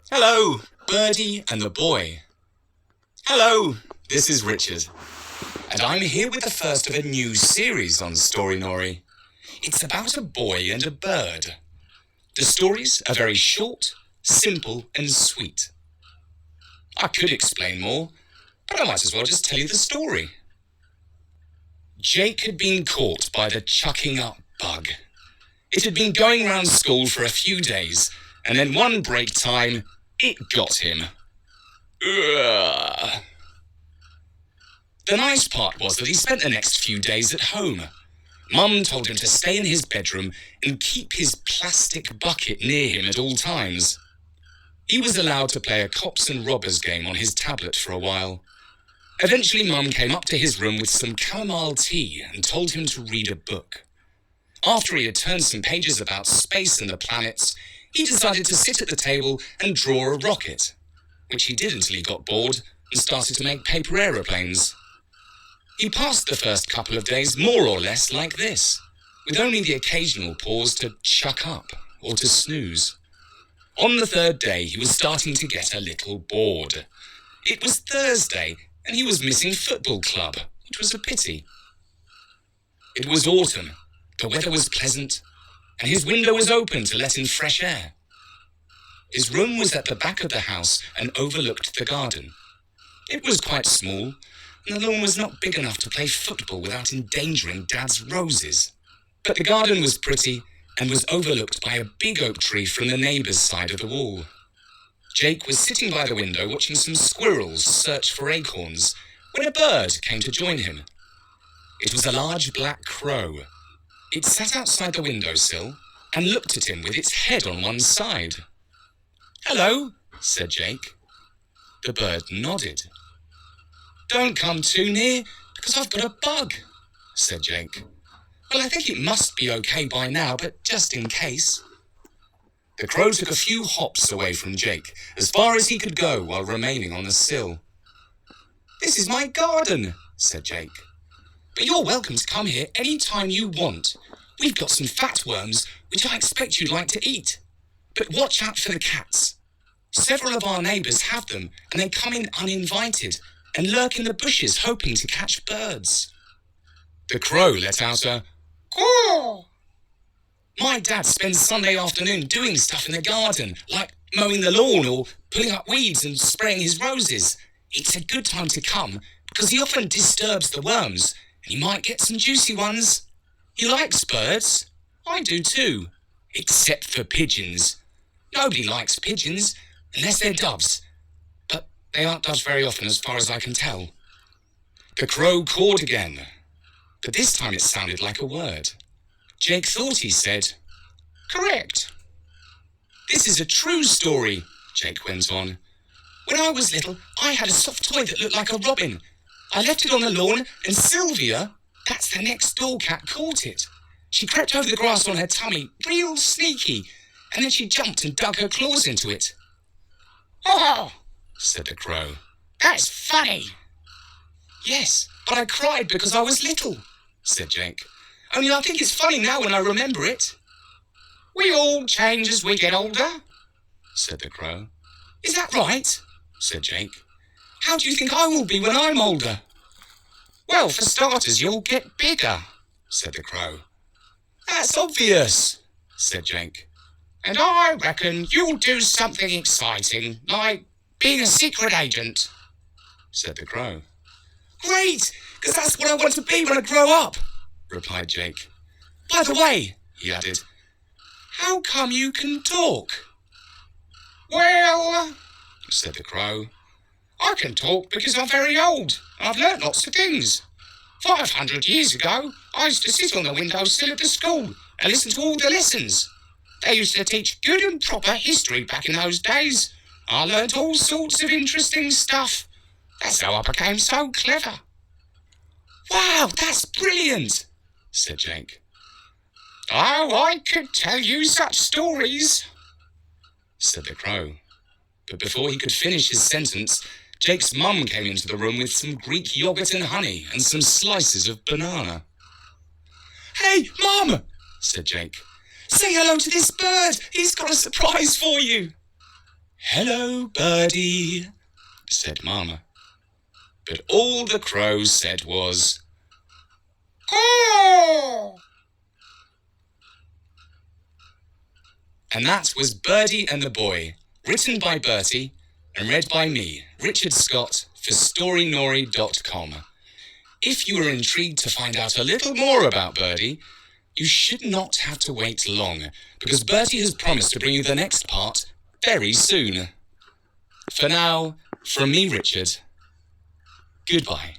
Hello, Birdie and the boy. Hello, this is Richard, and I'm here with the first of a new series on Storynori. It's about a boy and a bird. The stories are very short, simple and sweet. I could explain more, but I might as well just tell you the story. Jake had been caught by the chucking up bug. It had been going round school for a few days, and then one break time, it got him. Ugh. The nice part was that he spent the next few days at home. Mum told him to stay in his bedroom and keep his plastic bucket near him at all times. He was allowed to play a cops and robbers game on his tablet for a while. Eventually Mum came up to his room with some chamomile tea and told him to read a book. After he had turned some pages about space and the planets, he decided to sit at the table and draw a rocket, which he did until he got bored and started to make paper aeroplanes. He passed the first couple of days more or less like this, with only the occasional pause to chuck up or to snooze. On the third day, he was starting to get a little bored. It was Thursday, and he was missing football club, which was a pity. It was autumn. The weather was pleasant, and his window was open to let in fresh air. His room was at the back of the house and overlooked the garden. It was quite small, and the lawn was not big enough to play football without endangering Dad's roses. But the garden was pretty and was overlooked by a big oak tree from the neighbour's side of the wall. Jake was sitting by the window watching some squirrels search for acorns when a bird came to join him. It was a large black crow. It sat outside the windowsill and looked at him with its head on one side. "Hello," said Jake. The bird nodded. "Don't come too near, because I've got a bug," said Jake. "Well, I think it must be okay by now, but just in case." The crow took a few hops away from Jake, as far as he could go while remaining on the sill. "This is my garden," said Jake. "But you're welcome to come here any time you want. We've got some fat worms, which I expect you'd like to eat. But watch out for the cats. Several of our neighbours have them, and they come in uninvited and lurk in the bushes hoping to catch birds." The crow let out a caw. "My dad spends Sunday afternoon doing stuff in the garden, like mowing the lawn or pulling up weeds and spraying his roses. It's a good time to come, because he often disturbs the worms, and you might get some juicy ones. He likes birds. I do too. Except for pigeons. Nobody likes pigeons, unless they're doves. But they aren't doves very often as far as I can tell." The crow cawed again, but this time it sounded like a word. Jake thought he said, "Correct." "This is a true story," Jake went on. "When I was little, I had a soft toy that looked like a robin. I left it on the lawn, and Sylvia, that's the next door cat, caught it. She crept over the grass on her tummy, real sneaky, and then she jumped and dug her claws into it." "Oh," said the crow. "That's funny." "Yes, but I cried because I was little," said Jake. "Only I think it's funny now when I remember it." "We all change as we get older," said the crow. "Is that right?" said Jake. "How do you think I will be when I'm older?" "Well, for starters, you'll get bigger," said the crow. "That's obvious," said Jake. "And I reckon you'll do something exciting, like being a secret agent," said the crow. "Great, because that's what I want to be when I grow up," replied Jake. "By the way," he added, "how come you can talk?" "Well," said the crow, "I can talk because I'm very old, and I've learnt lots of things. 500 years ago, I used to sit on the windowsill at the school and listen to all the lessons. They used to teach good and proper history back in those days. I learnt all sorts of interesting stuff. That's how I became so clever." "Wow, that's brilliant," said Jake. "Oh, I could tell you such stories," said the crow. But before he could finish his sentence, Jake's mum came into the room with some Greek yogurt and honey and some slices of banana. "Hey, Mum," said Jake. "Say hello to this bird. He's got a surprise for you." "Hello, Birdie," said Mama. But all the crows said was, "Caw." And that was Birdie and the Boy, written by Bertie and read by me, Richard Scott, for Storynori.com. If you are intrigued to find out a little more about Birdie, you should not have to wait long, because Bertie has promised to bring you the next part very soon. For now, from me, Richard, goodbye.